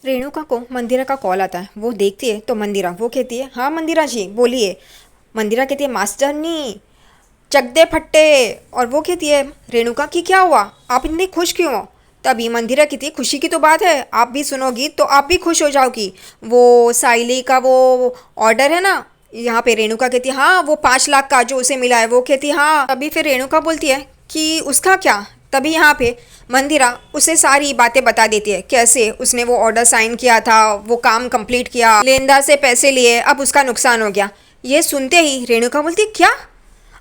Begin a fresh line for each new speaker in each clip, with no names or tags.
रेणुका को मंदिरा का कॉल आता है। वो देखती है तो मंदिरा वो कहती है, हाँ मंदिरा जी बोलिए। मंदिरा कहती है, मास्टरनी चक दे फट्टे। और वो कहती है रेणुका कि क्या हुआ, आप इतनी खुश क्यों हो। तभी मंदिरा कहती है, खुशी की तो बात है, आप भी सुनोगी तो आप भी खुश हो जाओगी। वो साइली का वो ऑर्डर है ना, यहाँ पे रेणुका कहती है हाँ वो 5 लाख का जो उसे मिला है। वो कहती है हाँ। तभी फिर रेणुका बोलती है कि उसका क्या। तभी यहाँ पे मंदिरा उसे सारी बातें बता देती है, कैसे उसने वो ऑर्डर साइन किया था, वो काम कंप्लीट किया, लेनदार से पैसे लिए, अब उसका नुकसान हो गया। ये सुनते ही रेणुका बोलती है, क्या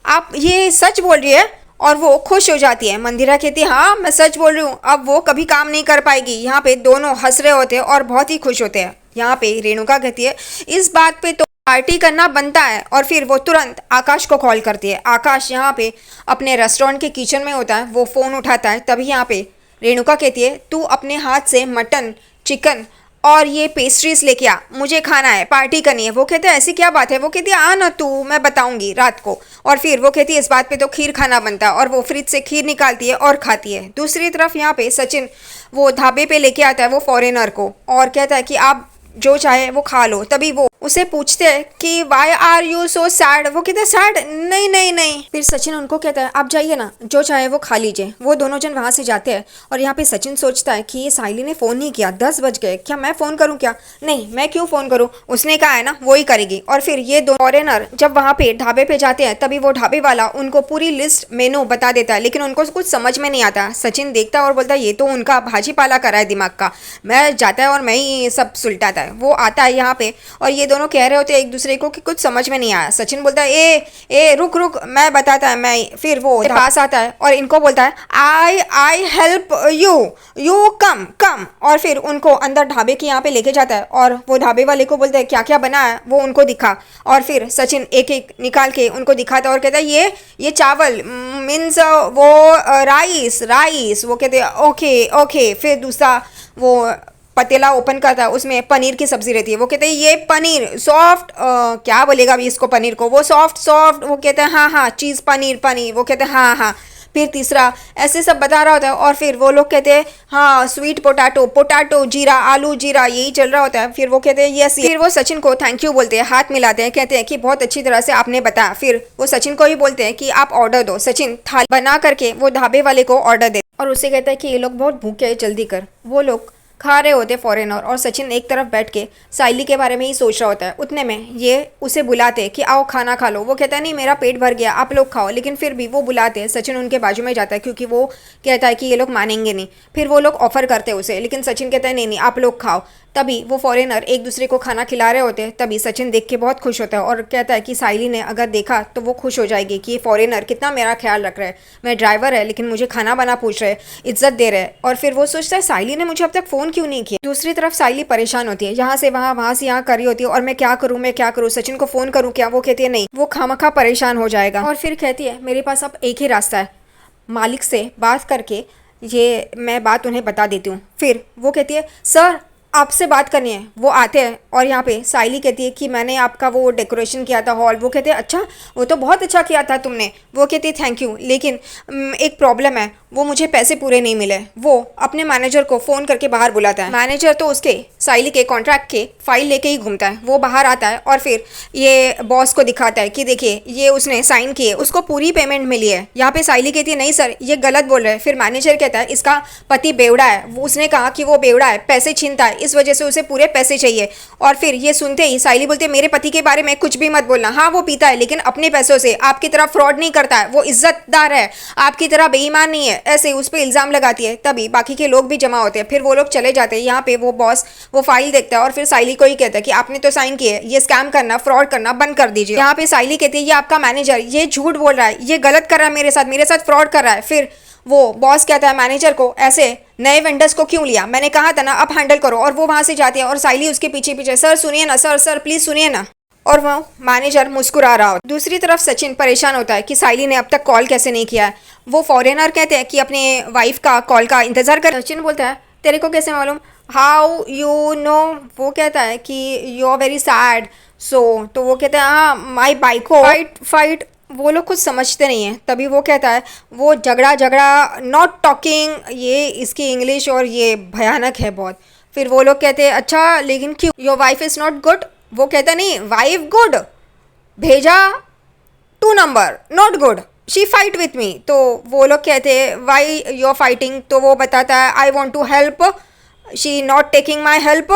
आप ये सच बोल रही है। और वो खुश हो जाती है। मंदिरा कहती है हाँ मैं सच बोल रही हूँ, अब वो कभी काम नहीं कर पाएगी। यहाँ पे दोनों हंस रहे होते हैं और बहुत ही खुश होते हैं। यहाँ पे रेणुका कहती है इस बात पे तो पार्टी करना बनता है। और फिर वो तुरंत आकाश को कॉल करती है। आकाश यहाँ पे अपने रेस्टोरेंट के किचन में होता है। वो फ़ोन उठाता है। तभी यहाँ पे रेणुका कहती है तू अपने हाथ से मटन, चिकन और ये पेस्ट्रीज लेके आ, मुझे खाना है, पार्टी करनी है। वो कहते हैं ऐसी क्या बात है। वो कहती है आ ना तू, मैं बताऊंगी रात को। और फिर वो कहती है इस बात पे तो खीर खाना बनता है। और वो फ्रिज से खीर निकालती है और खाती है। दूसरी तरफ यहाँ पे सचिन वो ढाबे पे लेके आता है वो फॉरेनर को और कहता है कि आप जो चाहे वो खा लो। तभी वो उसे पूछते हैं कि Y are you so sad. वो कहते हैं सैड नहीं नहीं नहीं। फिर सचिन उनको कहता है आप जाइए ना, जो चाहे वो खा लीजिए। वो दोनों जन वहां से जाते हैं। और यहाँ पे सचिन सोचता है कि ये साइली ने फ़ोन नहीं किया, 10 बज गए, क्या मैं फ़ोन करूँ क्या। नहीं मैं क्यों फ़ोन करूँ, उसने कहा है ना वो ही करेगी। और फिर ये दो फॉरेनर जब वहाँ पे ढाबे पे जाते हैं तभी वो ढाबे वाला उनको पूरी लिस्ट मेनू बता देता है, लेकिन उनको कुछ समझ में नहीं आता। सचिन देखता है और बोलता है ये तो उनका भाजी पाला करा है दिमाग का, मैं जाता है और मैं ही सब सुलटाता है। वो आता है यहाँ पे और ये दोनों कह रहे होते हैं एक दूसरे को कि कुछ समझ में नहीं आया। सचिन बोलता है ए रुक रुक मैं बताता है मैं। फिर वो पास आता है और इनको बोलता है I help you, you come come. और फिर उनको अंदर ढाबे के यहाँ पे लेके जाता है और वो ढाबे वाले को बोलता है क्या क्या बना है वो उनको दिखा। और फिर सचिन एक एक निकाल के उनको दिखाता है और कहता है ये चावल मीन्स वो राइस राइस। वो कहते हैं ओके ओके। फिर दूसरा वो पतीला ओपन करता है, उसमें पनीर की सब्जी रहती है। वो कहते हैं ये पनीर सॉफ्ट, क्या बोलेगा अभी इसको पनीर को, वो सॉफ्ट सॉफ्ट। वो कहते हैं हाँ हाँ चीज़ पनीर पनीर। वो कहते हैं हाँ हाँ। फिर तीसरा ऐसे सब बता रहा होता है। और फिर वो लोग कहते हैं हाँ स्वीट पोटैटो पोटैटो जीरा आलू जीरा, यही चल रहा होता है। फिर वो कहते हैं यस। फिर वो सचिन को थैंक यू बोलते हैं, हाथ मिलाते हैं, कहते हैं कि बहुत अच्छी तरह से आपने बताया। फिर वो सचिन को ही बोलते हैं कि आप ऑर्डर दो। सचिन थाली बना करके वो ढाबे वाले को ऑर्डर दे और उसे कहता है कि ये लोग बहुत भूखे हैं जल्दी कर। वो लोग खा रहे होते फॉरेनर और सचिन एक तरफ बैठ के साइली के बारे में ही सोच रहा होता है। उतने में ये उसे बुलाते कि आओ खाना खा लो। वो कहता है नहीं मेरा पेट भर गया, आप लोग खाओ। लेकिन फिर भी वो बुलाते, सचिन उनके बाजू में जाता है क्योंकि वो कहता है कि ये लोग मानेंगे नहीं। फिर वो लोग ऑफर करते हैं उसे, लेकिन सचिन कहता है नहीं नहीं आप लोग खाओ। तभी वो फॉरेनर एक दूसरे को खाना खिला रहे होते हैं। तभी सचिन देख के बहुत खुश होता है और कहता है कि साइली ने अगर देखा तो वो खुश हो जाएगी कि ये फॉरेनर कितना मेरा ख्याल रख रहा है। मैं ड्राइवर है लेकिन मुझे खाना बना पूछ रहे, इज्जत दे रहे हैं। और फिर वो सोचता है साइली ने मुझे अब तक फ़ोन क्यों नहीं किया। दूसरी तरफ साइली परेशान होती है, यहाँ से वहाँ वहाँ से यहाँ कर रही होती है और मैं क्या करूँ मैं क्या करूँ, सचिन को फ़ोन करूँ क्या। वो कहती है नहीं, वो खामखा परेशान हो जाएगा। और फिर कहती है मेरे पास अब एक ही रास्ता है, मालिक से बात करके ये मैं बात उन्हें बता देती हूँ। फिर वो कहती है सर आपसे बात करनी है। वो आते हैं और यहाँ पे साइली कहती है कि मैंने आपका वो डेकोरेशन किया था हॉल। वो कहते हैं अच्छा वो तो बहुत अच्छा किया था तुमने। वो कहती है थैंक यू, लेकिन एक प्रॉब्लम है, वो मुझे पैसे पूरे नहीं मिले। वो अपने मैनेजर को फ़ोन करके बाहर बुलाता है। मैनेजर तो उसके साइली के कॉन्ट्रैक्ट के फाइल लेके ही घूमता है। वो बाहर आता है और फिर ये बॉस को दिखाता है कि देखिए ये उसने साइन किए, उसको पूरी पेमेंट मिली है। यहाँ पे साइली कहती है नहीं सर ये गलत बोल रहे हैं। फिर मैनेजर कहता है इसका पति बेवड़ा है, वो उसने कहा कि वो बेवड़ा है, पैसे छीनता है, इस वजह से उसे पूरे पैसे चाहिए। और फिर ये सुनते ही साइली बोलते हैं मेरे पति के बारे में कुछ भी मत बोलना। हाँ वो पीता है लेकिन अपने पैसों से, आपकी तरह फ्रॉड नहीं करता है, वो इज्जतदार है, आपकी तरह बेईमान नहीं है। ऐसे उस पर इल्ज़ाम लगाती है। तभी बाकी के लोग भी जमा होते हैं। फिर वो लोग चले जाते हैं। यहाँ पे वो बॉस वो फाइल देखता है और फिर साइली को ही कहता है कि आपने तो साइन किए, ये स्कैम करना फ्रॉड करना बंद कर दीजिए। यहाँ पे साइली कहती है ये आपका मैनेजर ये झूठ बोल रहा है, ये गलत कर रहा है, मेरे साथ फ्रॉड कर रहा है। फिर वो बॉस कहता है मैनेजर को ऐसे नए वेंडर्स को क्यों लिया, मैंने कहा था ना अब हैंडल करो। और वो वहां से जाती है और साइली उसके पीछे पीछे सर सुनिए ना सर सर प्लीज सुनिए ना। और वो मैनेजर मुस्कुरा रहा हो। दूसरी तरफ सचिन परेशान होता है कि साइली ने अब तक कॉल कैसे नहीं किया है। वो फॉरेनर कहते हैं कि अपने वाइफ का कॉल का इंतजार कर। सचिन बोलता है तेरे को कैसे मालूम, हाउ यू नो। वो कहता है कि you are very sad so. तो वो कहता है हाँ माई बाइको फाइट फाइट। वो लोग कुछ समझते नहीं हैं। तभी वो कहता है वो झगड़ा झगड़ा नॉट टॉकिंग, ये इसकी इंग्लिश और ये भयानक है बहुत। फिर वो लोग कहते हैं अच्छा लेकिन क्यों, your wife is not good. वो कहता नहीं, वाइफ गुड, भेजा 2 number, not good, she fight with me. तो वो लोग कहते हैं वाई यू आर फाइटिंग। तो वो बताता है I want to help, she not taking my help.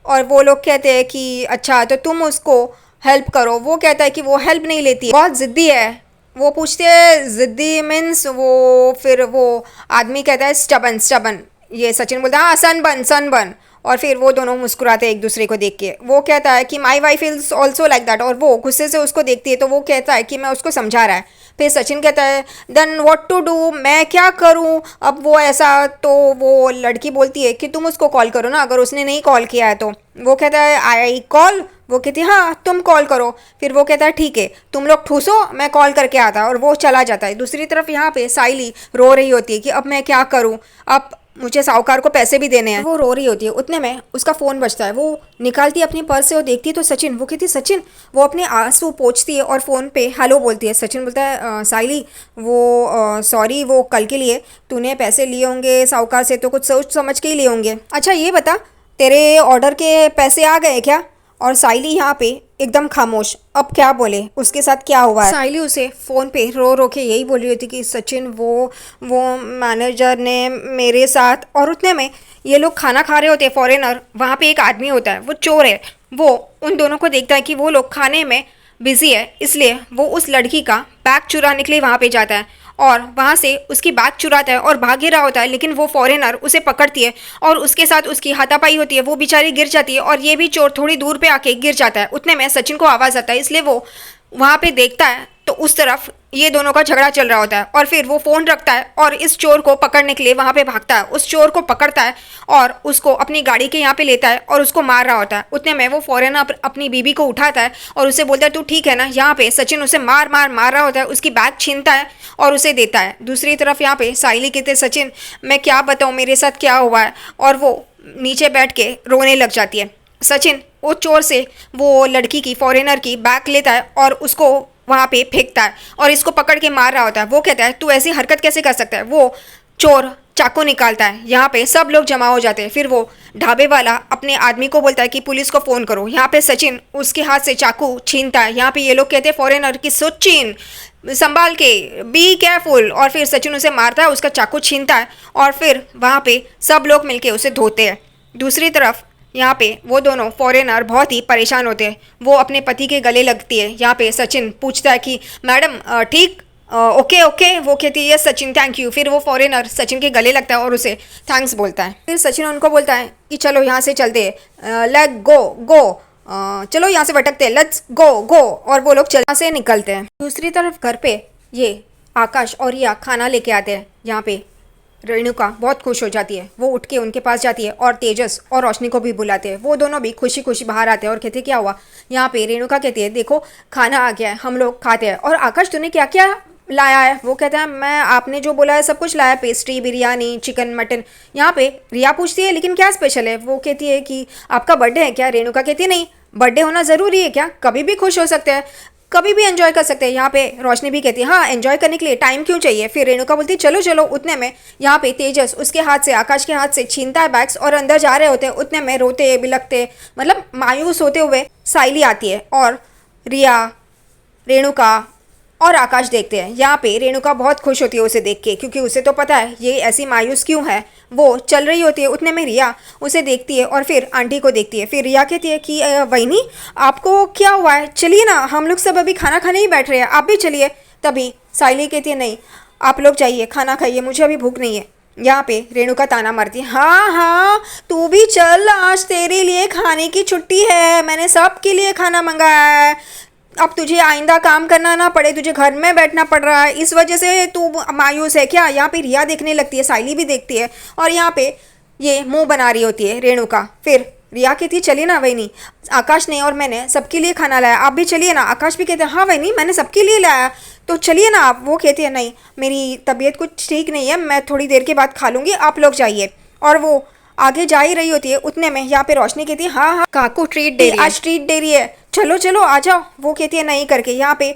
और वो लोग कहते हैं कि अच्छा तो तुम उसको हेल्प करो। वो कहता है कि वो हेल्प नहीं लेती, बहुत ज़िद्दी है। वो पूछते हैं ज़िद्दी मीन्स, वो फिर वो आदमी कहता है स्टबन स्टबन। ये सचिन बोलता है हाँ सन बन सन बन। और फिर वो दोनों मुस्कुराते हैं एक दूसरे को देख के। वो कहता है कि my wife is also like that. और वो गुस्से से उसको देखती है तो वो कहता है कि मैं उसको समझा रहा है। फिर सचिन कहता है देन व्हाट टू डू, मैं क्या करूं अब वो ऐसा। तो वो लड़की बोलती है कि तुम उसको कॉल करो ना, अगर उसने नहीं कॉल किया है तो। वो कहता है आई कॉल। वो कहती है हाँ तुम कॉल करो। फिर वो कहता है ठीक है तुम लोग ठूसो, मैं कॉल करके आता। और वो चला जाता है। दूसरी तरफ यहाँ पे साइली रो रही होती है कि अब मैं क्या करूँ, अब मुझे साहूकार को पैसे भी देने हैं। वो रो रही होती है, उतने में उसका फ़ोन बजता है। वो निकालती है अपनी पर्स से और देखती है तो सचिन। वो कहती है सचिन। वो अपने आंसू पोंछती है और फ़ोन पे हेलो बोलती है। सचिन बोलता है साइली वो सॉरी, वो कल के लिए तूने पैसे लिए होंगे साहूकार से तो कुछ सोच समझ के ही लिए होंगे। अच्छा ये बता तेरे ऑर्डर के पैसे आ गए क्या। और साइली यहाँ पे एकदम खामोश, अब क्या बोले, उसके साथ क्या हुआ है। साइली उसे फ़ोन पे रो रो के यही बोल रही होती कि सचिन वो मैनेजर ने मेरे साथ। और उतने में ये लोग खाना खा रहे होते हैं फॉरेनर। वहाँ पे एक आदमी होता है, वो चोर है। वो उन दोनों को देखता है कि वो लोग खाने में बिजी है, इसलिए वो उस लड़की का बैग चुराने के लिए वहाँ पे जाता है और वहाँ से उसकी बैग चुराता है और भाग ही रहा होता है। लेकिन वो फॉरेनर उसे पकड़ती है और उसके साथ उसकी हाथापाई होती है। वो बेचारी गिर जाती है और ये भी चोर थोड़ी दूर पे आके गिर जाता है। उतने में सचिन को आवाज़ आता है, इसलिए वो वहाँ पे देखता है तो उस तरफ ये दोनों का झगड़ा चल रहा होता है। और फिर वो फ़ोन रखता है और इस चोर को पकड़ने के लिए वहाँ पे भागता है। उस चोर को पकड़ता है और उसको अपनी गाड़ी के यहाँ पे लेता है और उसको मार रहा होता है। उतने में वो फॉरेनर अपनी बीबी को उठाता है और उसे बोलता है तू ठीक है ना। यहाँ पे सचिन उसे मार रहा होता है, उसकी बैग छीनता है और उसे देता है। दूसरी तरफ यहाँ पे साइली कहते सचिन मैं क्या बताऊँ मेरे साथ क्या हुआ है। और वो नीचे बैठ के रोने लग जाती है। सचिन वो चोर से वो लड़की की फॉरेनर की बैग लेता है और उसको वहाँ पे फेंकता है और इसको पकड़ के मार रहा होता है। वो कहता है तू ऐसी हरकत कैसे कर सकता है। वो चोर चाकू निकालता है। यहाँ पे सब लोग जमा हो जाते हैं। फिर वो ढाबे वाला अपने आदमी को बोलता है कि पुलिस को फ़ोन करो। यहाँ पे सचिन उसके हाथ से चाकू छीनता है। यहाँ पे ये लोग कहते हैं फॉरेनर की सचिन संभाल के, बी केयरफुल। और फिर सचिन उसे मारता है, उसका चाकू छीनता है और फिर वहाँ पे सब लोग मिलके उसे धोते हैं। दूसरी तरफ यहाँ पे वो दोनों फॉरेनर बहुत ही परेशान होते हैं। वो अपने पति के गले लगती है। यहाँ पे सचिन पूछता है कि मैडम ठीक, ओके ओके। वो कहती है यस सचिन थैंक यू। फिर वो फॉरेनर सचिन के गले लगता है और उसे थैंक्स बोलता है। फिर सचिन उनको बोलता है कि चलो यहाँ से चलते हैं, लेट गो गो, चलो यहाँ से भटकते हैं, लेट्स गो गो। और वो लोग यहाँ से निकलते हैं। दूसरी तरफ घर पे ये आकाश और रिया खाना लेके आते हैं। यहाँ पे रेणुका बहुत खुश हो जाती है। वो उठ के उनके पास जाती है और तेजस और रोशनी को भी बुलाते हैं। वो दोनों भी खुशी खुशी बाहर आते हैं और कहते क्या हुआ। यहाँ पे रेणुका कहती है देखो खाना आ गया है, हम लोग खाते हैं। और आकाश तूने क्या क्या लाया है। वो कहता है मैं आपने जो बोला है सब कुछ लाया, पेस्ट्री बिरयानी चिकन मटन। यहाँ पे रिया पूछती है लेकिन क्या स्पेशल है। वो कहती है कि आपका बर्थडे है क्या। रेणुका कहती है नहीं, बर्थडे होना ज़रूरी है क्या, कभी भी खुश हो सकते हैं, कभी भी एंजॉय कर सकते हैं। यहाँ पे रोशनी भी कहती है हाँ एंजॉय करने के लिए टाइम क्यों चाहिए। फिर रेणुका बोलती है चलो चलो। उतने में यहाँ पे तेजस उसके हाथ से आकाश के हाथ से छीनता है बैग्स और अंदर जा रहे होते हैं। उतने में रोते बिलखते मतलब मायूस होते हुए साइली आती है और रिया रेणुका और आकाश देखते हैं। यहाँ पे रेणुका बहुत खुश होती है उसे देख के, क्योंकि उसे तो पता है ये ऐसी मायूस क्यों है। वो चल रही होती है। उतने में रिया उसे देखती है और फिर आंटी को देखती है। फिर रिया कहती है कि वहीनी आपको क्या हुआ है, चलिए ना, हम लोग सब अभी खाना खाने ही बैठ रहे हैं, आप भी चलिए। तभी साइली कहती है नहीं आप लोग जाइए खाना खाइए, मुझे अभी भूख नहीं है। यहाँ पे रेणुका ताना मारती है हाँ हाँ तू भी चल, आज तेरे लिए खाने की छुट्टी है, मैंने सबके लिए खाना मंगाया है, अब तुझे आइंदा काम करना ना पड़े, तुझे घर में बैठना पड़ रहा है, इस वजह से तू मायूस है क्या। यहाँ पे रिया देखने लगती है, साइली भी देखती है और यहाँ पे ये मुंह बना रही होती है रेणुका। फिर रिया कहती है चलिए ना वहीनी, आकाश ने और मैंने सबके लिए खाना लाया, आप भी चलिए ना। आकाश भी कहते हैं हाँ वहीनी मैंने सबके लिए लाया तो चलिए ना आप। वो कहती है नहीं मेरी तबीयत कुछ ठीक नहीं है, मैं थोड़ी देर के बाद खा लूँगी, आप लोग जाइए। और वो आगे जा ही रही होती है। उतने में यहाँ पे रोशनी कहती है हाँ हाँ काकू ट्रीट दे रही है, आज ट्रीट दे रही है, चलो चलो आ जाओ। वो कहती है नहीं करके। यहाँ पे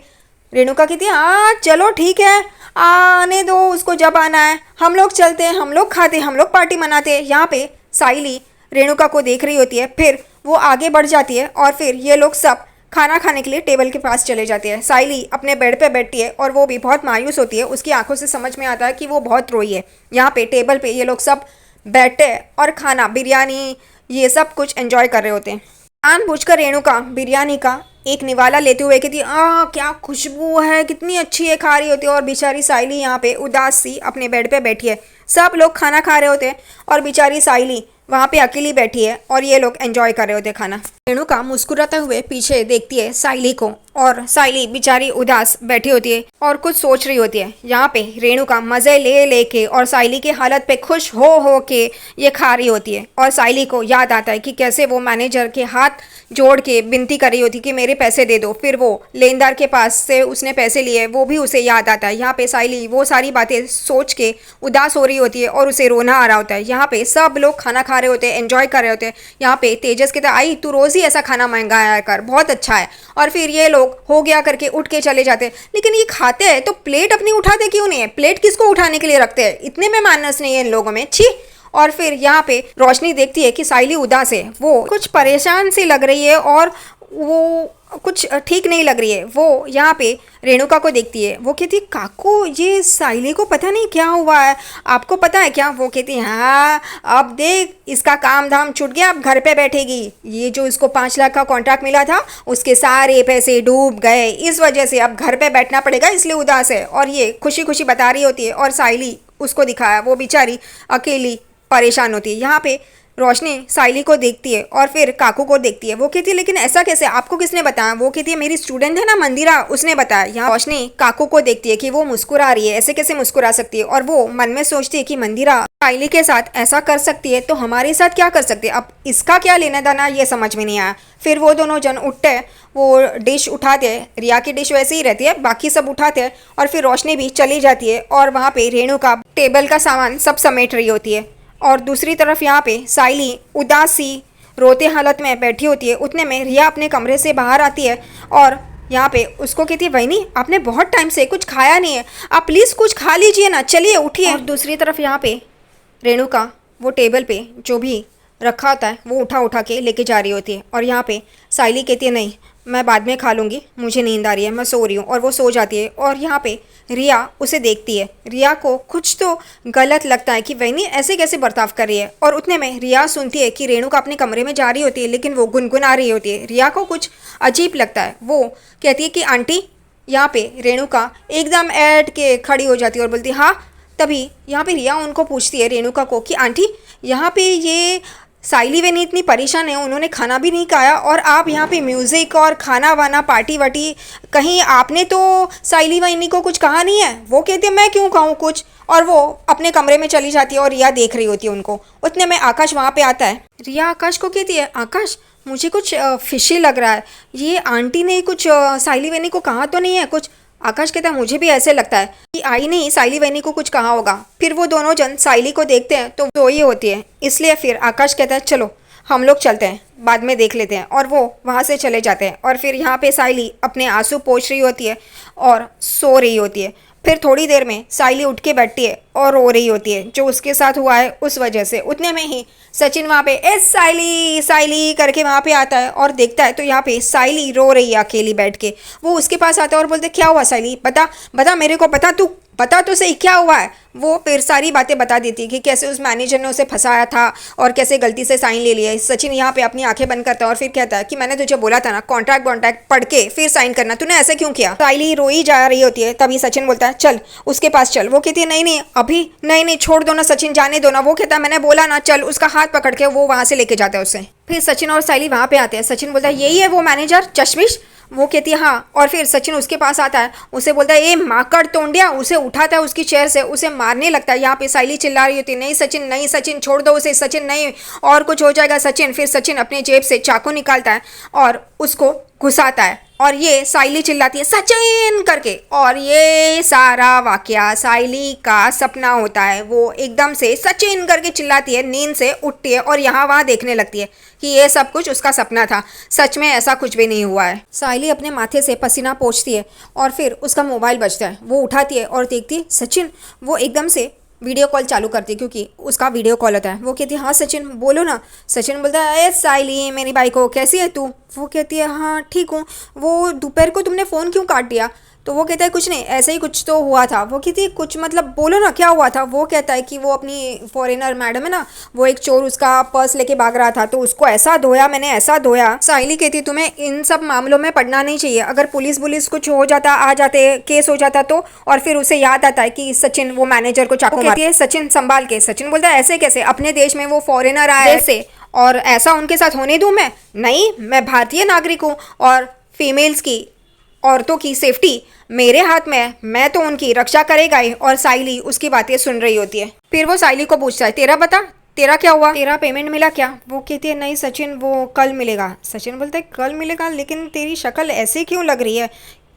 रेणुका कहती है हाँ चलो ठीक है, आने दो उसको जब आना है, हम लोग चलते हैं, हम लोग खाते हैं, हम लोग पार्टी मनाते हैं। यहाँ पे साइली रेणुका को देख रही होती है। फिर वो आगे बढ़ जाती है और फिर ये लोग सब खाना खाने के लिए टेबल के पास चले जाते हैं। साइली अपने बेड पे बैठती है और वो भी बहुत मायूस होती है। उसकी आंखों से समझ में आता है कि वो बहुत रोई है। यहाँ पे टेबल पे ये लोग सब बैठे हैं और खाना बिरयानी ये सब कुछ एंजॉय कर रहे होते हैं। जानबूझकर रेणुका बिरयानी का एक निवाला लेते हुए कहती क्या खुशबू है, कितनी अच्छी है, खा रही होती है। और बेचारी साइली यहाँ पे उदास सी अपने बेड पे बैठी है। सब लोग खाना खा रहे होते हैं और बेचारी साइली वहाँ पे अकेली बैठी है और ये लोग एंजॉय कर रहे होते हैं खाना। रेणुका मुस्कुराते हुए पीछे देखती है साइली को और साइली बेचारी उदास बैठी होती है और कुछ सोच रही होती है। यहाँ पे रेणुका मज़े ले लेके और साइली की हालत पे खुश हो के ये खा रही होती है। और साइली को याद आता है कि कैसे वो मैनेजर के हाथ जोड़ के विनती कर रही होती कि मेरे पैसे दे दो। फिर वो लेनदार के पास से उसने पैसे लिए, वो भी उसे याद आता है। यहाँ पे साइली वो सारी बातें सोच के उदास हो रही होती है और उसे रोना आ रहा होता है। यहाँ पे सब लोग खाना खा रहे होते हैं, एंजॉय कर रहे होते हैं। यहाँ पे तेजस कहता है आई तू रोज़ ही ऐसा खाना मंगाया कर, बहुत अच्छा है। और फिर ये लोग हो गया करके उठ के चले जाते हैं। लेकिन ये खाते हैं तो प्लेट अपनी उठाते क्यों नहीं है? प्लेट किसको उठाने के लिए रखते हैं? इतने में मानस नहीं है इन लोगों में, छी। और फिर यहाँ पे रोशनी देखती है कि साइली उदास है, वो कुछ परेशान सी लग रही है और वो कुछ ठीक नहीं लग रही है। वो यहाँ पे रेणुका को देखती है, वो कहती है काकू ये साइली को पता नहीं क्या हुआ है, आपको पता है क्या? वो कहती है हाँ अब देख इसका काम धाम छूट गया, अब घर पे बैठेगी। ये जो इसको 5 लाख का कॉन्ट्रैक्ट मिला था उसके सारे पैसे डूब गए, इस वजह से अब घर पे बैठना पड़ेगा, इसलिए उदास है। और ये खुशी खुशी बता रही होती है और साइली उसको दिखाया, वो बेचारी अकेली परेशान होती है। यहाँ पे रोशनी साइली को देखती है और फिर काकू को देखती है। वो कहती है लेकिन ऐसा कैसे, आपको किसने बताया? वो कहती है मेरी स्टूडेंट है ना मंदिरा, उसने बताया। यहाँ रोशनी काकू को देखती है कि वो मुस्कुरा रही है, ऐसे कैसे मुस्कुरा सकती है? और वो मन में सोचती है कि मंदिरा साइली के साथ ऐसा कर सकती है तो हमारे साथ क्या कर सकती है? अब इसका क्या लेना देना ये समझ में नहीं आया। फिर वो दोनों जन उठते वो डिश उठाते हैं, रिया की डिश वैसे ही रहती है, बाकी सब उठाते हैं। और फिर रोशनी भी चली जाती है और वहाँ पे रेणुका टेबल का सामान सब समेट रही होती है। और दूसरी तरफ यहाँ पे साइली उदासी रोते हालत में बैठी होती है। उतने में रिया अपने कमरे से बाहर आती है और यहाँ पे उसको कहती है वहीनी आपने बहुत टाइम से कुछ खाया नहीं है, आप प्लीज़ कुछ खा लीजिए ना, चलिए उठिए। और दूसरी तरफ यहाँ पे रेणुका वो टेबल पे जो भी रखा होता है वो उठा के लेके जा रही होती है। और यहाँ पे साइली कहती है नहीं मैं बाद में खा लूँगी, मुझे नींद आ रही है, मैं सो रही हूँ। और वो सो जाती है। और यहाँ पे रिया उसे देखती है, रिया को कुछ तो गलत लगता है कि वहीनी ऐसे कैसे बर्ताव कर रही है। और उतने में रिया सुनती है कि रेणुका अपने कमरे में जा रही होती है लेकिन वो गुनगुना रही होती है। रिया को कुछ अजीब लगता है, वो कहती है कि आंटी। यहाँ पे रेणुका एकदम ऐट के खड़ी हो जाती है और बोलती है हाँ। तभी यहाँ पे रिया उनको पूछती है रेणुका को कि आंटी यहाँ पे ये साइली वैनी इतनी परेशान है, उन्होंने खाना भी नहीं खाया और आप यहाँ पे म्यूज़िक और खाना वाना पार्टी वाटी, कहीं आपने तो साइली वैनी को कुछ कहा नहीं है? वो कहती है मैं क्यों कहूँ कुछ। और वो अपने कमरे में चली जाती है और रिया देख रही होती है उनको। उतने में आकाश वहाँ पे आता है। रिया आकाश को कहती है आकाश मुझे कुछ फिशी लग रहा है, ये आंटी ने कुछ साइली वैनी को कहा तो नहीं है कुछ? आकाश कहता है मुझे भी ऐसे लगता है कि आई नहीं साइली वैनी को कुछ कहा होगा। फिर वो दोनों जन साइली को देखते हैं तो सोई होती है, इसलिए फिर आकाश कहता है चलो हम लोग चलते हैं, बाद में देख लेते हैं। और वो वहाँ से चले जाते हैं। और फिर यहाँ पे साइली अपने आंसू पोंछ रही होती है और सो रही होती है। फिर थोड़ी देर में साइली उठ के बैठती है और रो रही होती है जो उसके साथ हुआ है उस वजह से। उतने में ही सचिन वहाँ पे एस साइली साइली करके वहाँ पे आता है और देखता है तो यहाँ पे साइली रो रही है अकेली बैठ के। वो उसके पास आता है और बोलते क्या हुआ साइली, बता बता मेरे को, बता तो सही क्या हुआ है। वो फिर सारी बातें बता देती है कि कैसे उस मैनेजर ने उसे फंसाया था और कैसे गलती से साइन ले लिया। सचिन यहाँ पे अपनी आंखें बंद करता है और फिर कहता है कि मैंने तुझे बोला था ना कॉन्ट्रैक्ट पढ़ के फिर साइन करना, तूने ऐसे क्यों किया? साइली रोई जा रही होती है। तभी सचिन बोलता है चल उसके पास चल। वो कहती है नहीं अभी नहीं छोड़ दो ना सचिन, जाने दो ना। वो कहता है मैंने बोला ना चल। उसका हाथ पकड़ के वो वहाँ से लेके जाता है उसे। फिर सचिन और साइली वहाँ पे आते हैं। सचिन बोलता है यही है वो मैनेजर चश्मिश? वो कहती है हाँ। और फिर सचिन उसके पास आता है, उसे बोलता है ये माकड़ तोंडिया, उसे उठाता है उसकी चेयर से, उसे मारने लगता है। यहाँ पे साइली चिल्ला रही होती है नहीं सचिन छोड़ दो उसे, सचिन नहीं और कुछ हो जाएगा सचिन। फिर सचिन अपने जेब से चाकू निकालता है और उसको घुसाता है और ये साइली चिल्लाती है सचिन करके। और ये सारा वाकया साइली का सपना होता है। वो एकदम से सचिन करके चिल्लाती है, नींद से उठती है और यहाँ वहाँ देखने लगती है कि ये सब कुछ उसका सपना था, सच में ऐसा कुछ भी नहीं हुआ है। साइली अपने माथे से पसीना पोंछती है और फिर उसका मोबाइल बजता है। वो उठाती है और देखती है सचिन। वो एकदम से वीडियो कॉल चालू करती है क्योंकि उसका वीडियो कॉल होता है। वो कहती है हाँ सचिन बोलो ना। सचिन बोलता है ए साइली मेरी बाई को कैसी है तू। वो कहती है हाँ ठीक हूँ। वो दोपहर को तुमने फ़ोन क्यों काट दिया। तो वो कहता है कुछ नहीं, ऐसे ही कुछ तो हुआ था। वो कहती है कुछ मतलब बोलो ना क्या हुआ था। वो कहता है कि वो अपनी फॉरेनर मैडम है ना, वो एक चोर उसका पर्स लेके भाग रहा था तो उसको ऐसा धोया मैंने, ऐसा धोया। साहिली कहती है तुम्हें इन सब मामलों में पड़ना नहीं चाहिए, अगर पुलिस कुछ हो जाता, आ जाते, केस हो जाता तो। और फिर उसे याद आता है कि सचिन वो मैनेजर को चाकू मारती है। सचिन संभाल के। सचिन बोलता है ऐसे कैसे, अपने देश में वो फॉरेनर आए ऐसे और ऐसा उनके साथ होने दूं मैं? नहीं, मैं भारतीय नागरिक हूँ और फीमेल्स की, औरतों की सेफ्टी मेरे हाथ में है, मैं तो उनकी रक्षा करेगा ही। और साइली उसकी बातें सुन रही होती है। फिर वो साइली को पूछता है तेरा बता, तेरा क्या हुआ, तेरा पेमेंट मिला क्या। वो कहती है नहीं सचिन वो कल मिलेगा। सचिन बोलता है कल मिलेगा, लेकिन तेरी शक्ल ऐसे क्यों लग रही है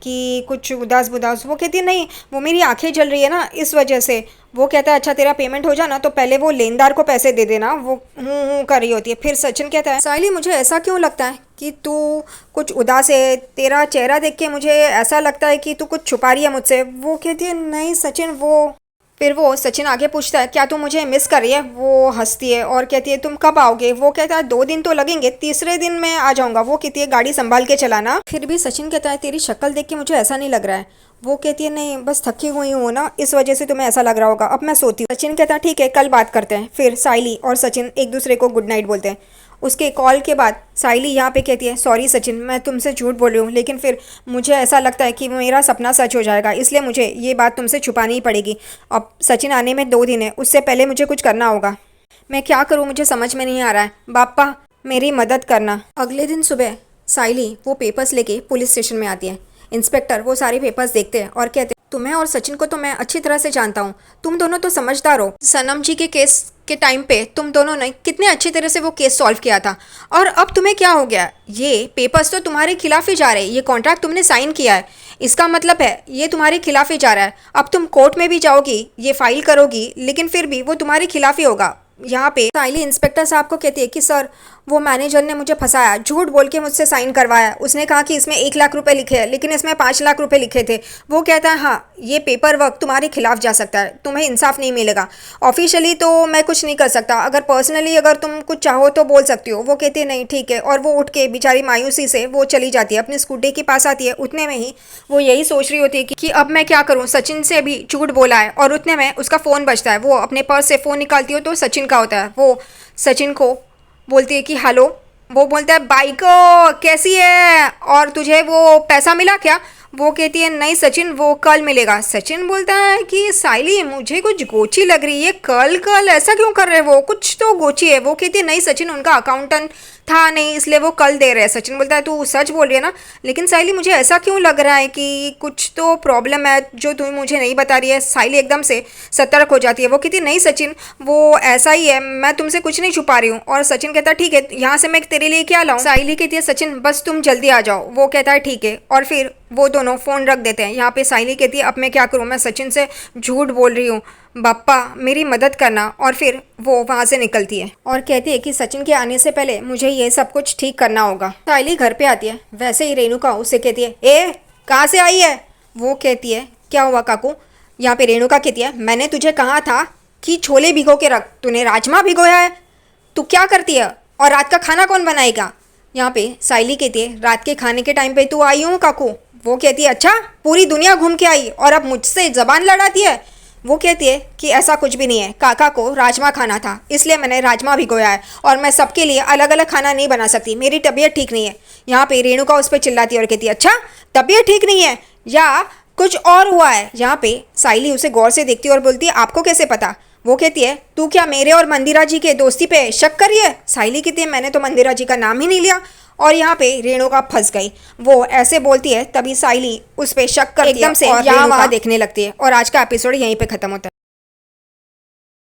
कि कुछ उदास बुदास। वो कहती है नहीं वो मेरी आंखें जल रही है ना इस वजह से। वो कहता है अच्छा तेरा पेमेंट हो जाना तो पहले वो लेनदार को पैसे दे देना। वो हूँ कर रही होती है। फिर सचिन कहता है साहिली मुझे ऐसा क्यों लगता है कि तू कुछ उदास है, तेरा चेहरा देख के मुझे ऐसा लगता है कि तू कुछ छुपा रही है मुझसे। वो कहती है नहीं सचिन वो। फिर वो सचिन आगे पूछता है क्या तू मुझे मिस कर रही है। वो हंसती है और कहती है तुम कब आओगे। वो कहता है 2 दिन तो लगेंगे, तीसरे दिन मैं आ जाऊंगा। वो कहती है गाड़ी संभाल के चलाना। फिर भी सचिन कहता है तेरी शक्ल देख के मुझे ऐसा नहीं लग रहा है। वो कहती है नहीं बस थकी हुई हूँ ना इस वजह से तुम्हें ऐसा लग रहा होगा, अब मैं सोती हूँ। सचिन कहता है ठीक है कल बात करते हैं। फिर साइली और सचिन एक दूसरे को गुड नाइट बोलते हैं। उसके कॉल के बाद साइली यहाँ पे कहती है सॉरी सचिन मैं तुमसे झूठ बोल रही हूँ, लेकिन फिर मुझे ऐसा लगता है कि मेरा सपना सच हो जाएगा, इसलिए मुझे ये बात तुमसे छुपानी ही पड़ेगी। अब सचिन आने में 2 दिन है, उससे पहले मुझे कुछ करना होगा। मैं क्या करूँ मुझे समझ में नहीं आ रहा है, बापा मेरी मदद करना। अगले दिन सुबह साइली वो पेपर्स लेके पुलिस स्टेशन में आती है। इंस्पेक्टर वो सारे पेपर्स देखते हैं और कहते हैं तुम्हें और सचिन को तो मैं अच्छी तरह से जानता हूँ, तुम दोनों तो समझदार हो। सनम जी के केस के टाइम पे तुम दोनों ने कितने अच्छी तरह से वो केस सॉल्व किया था, और अब तुम्हें क्या हो गया। ये पेपर्स तो तुम्हारे खिलाफ ही जा रहे हैं, ये कॉन्ट्रैक्ट तुमने साइन किया है, इसका मतलब है ये तुम्हारे खिलाफ ही जा रहा है। अब तुम कोर्ट में भी जाओगी, ये फाइल करोगी, लेकिन फिर भी वो तुम्हारे खिलाफ ही होगा। यहाँ पे साइली इंस्पेक्टर साहब को कहती है कि सर वो मैनेजर ने मुझे फंसाया, झूठ बोल के मुझसे साइन करवाया। उसने कहा कि इसमें 1 लाख रुपए लिखे हैं, लेकिन इसमें 5 लाख रुपए लिखे थे। वो कहता है हाँ ये पेपर वर्क तुम्हारे खिलाफ जा सकता है, तुम्हें इंसाफ नहीं मिलेगा। ऑफिशियली तो मैं कुछ नहीं कर सकता, अगर पर्सनली अगर तुम कुछ चाहो तो बोल सकती हो। वो कहती है नहीं ठीक है, और वो उठ के बेचारी मायूसी से वो चली जाती है, अपनी स्कूटी के पास आती है। उतने में ही वो यही सोच रही होती है कि अब मैं क्या करूँ, सचिन से भी झूठ बोला है। और उतने में उसका फ़ोन बजता है, वो अपने पर्स से फ़ोन निकालती हो तो सचिन का होता है। वो सचिन को बोलती है कि हेलो। वो बोलता है बाई को कैसी है, और तुझे वो पैसा मिला क्या। वो कहती है नहीं सचिन वो कल मिलेगा। सचिन बोलता है कि साइली मुझे कुछ गोची लग रही है, कल कल ऐसा क्यों कर रहे हो, कुछ तो गोची है। वो कहती है नहीं सचिन उनका अकाउंटेंट था नहीं इसलिए वो कल दे रहे हैं। सचिन बोलता है तू सच बोल रही है ना, लेकिन साइली मुझे ऐसा क्यों लग रहा है कि कुछ तो प्रॉब्लम है जो तुम मुझे नहीं बता रही है। साइली एकदम से सतर्क हो जाती है। वो कहती है नहीं सचिन वो ऐसा ही है, मैं तुमसे कुछ नहीं छुपा रही हूँ। और सचिन कहता है ठीक है यहाँ से मैं तेरे लिए क्या लाऊं। साइली कहती है सचिन बस तुम जल्दी आ जाओ। वो कहता है ठीक है, और फिर वो दोनों फ़ोन रख देते हैं। यहाँ पे साइली कहती है अब मैं क्या करूँ, मैं सचिन से झूठ बोल रही हूँ, बाप्पा मेरी मदद करना। और फिर वो वहाँ से निकलती है और कहती है कि सचिन के आने से पहले मुझे ये सब कुछ ठीक करना होगा। साइली घर पे आती है, वैसे ही रेणुका उसे कहती है ए कहाँ से आई है। वो कहती है क्या हुआ काकू। यहाँ पे रेणुका कहती है मैंने तुझे कहा था कि छोले भिगो के रख, तूने राजमा भिगोया है, तू क्या करती है, और रात का खाना कौन बनाएगा। यहाँ पे साइली कहती है रात के खाने के टाइम पे तू आई हूँ काकू। वो कहती है अच्छा पूरी दुनिया घूम के आई और अब मुझसे ज़बान लड़ाती है। वो कहती है कि ऐसा कुछ भी नहीं है, काका को राजमा खाना था इसलिए मैंने राजमा भिगोया है, और मैं सबके लिए अलग अलग खाना नहीं बना सकती, मेरी तबीयत ठीक नहीं है। यहाँ पे रेणुका उस पर चिल्लाती है और कहती है अच्छा तबीयत ठीक नहीं है या कुछ और हुआ है। यहाँ पे साइली उसे गौर से देखती है और बोलती है आपको कैसे पता। वो कहती है तू क्या मेरे और मंदिरा जी के दोस्ती पे शक करी है। साइली कहती है मैंने तो मंदिरा जी का नाम ही नहीं लिया। और यहाँ पे रेणुका फंस गई। वो ऐसे बोलती है तभी साइली उस पे शक करती है, एकदम से यहाँ वहाँ देखने लगती है। और आज का एपिसोड यहीं पे खत्म होता है।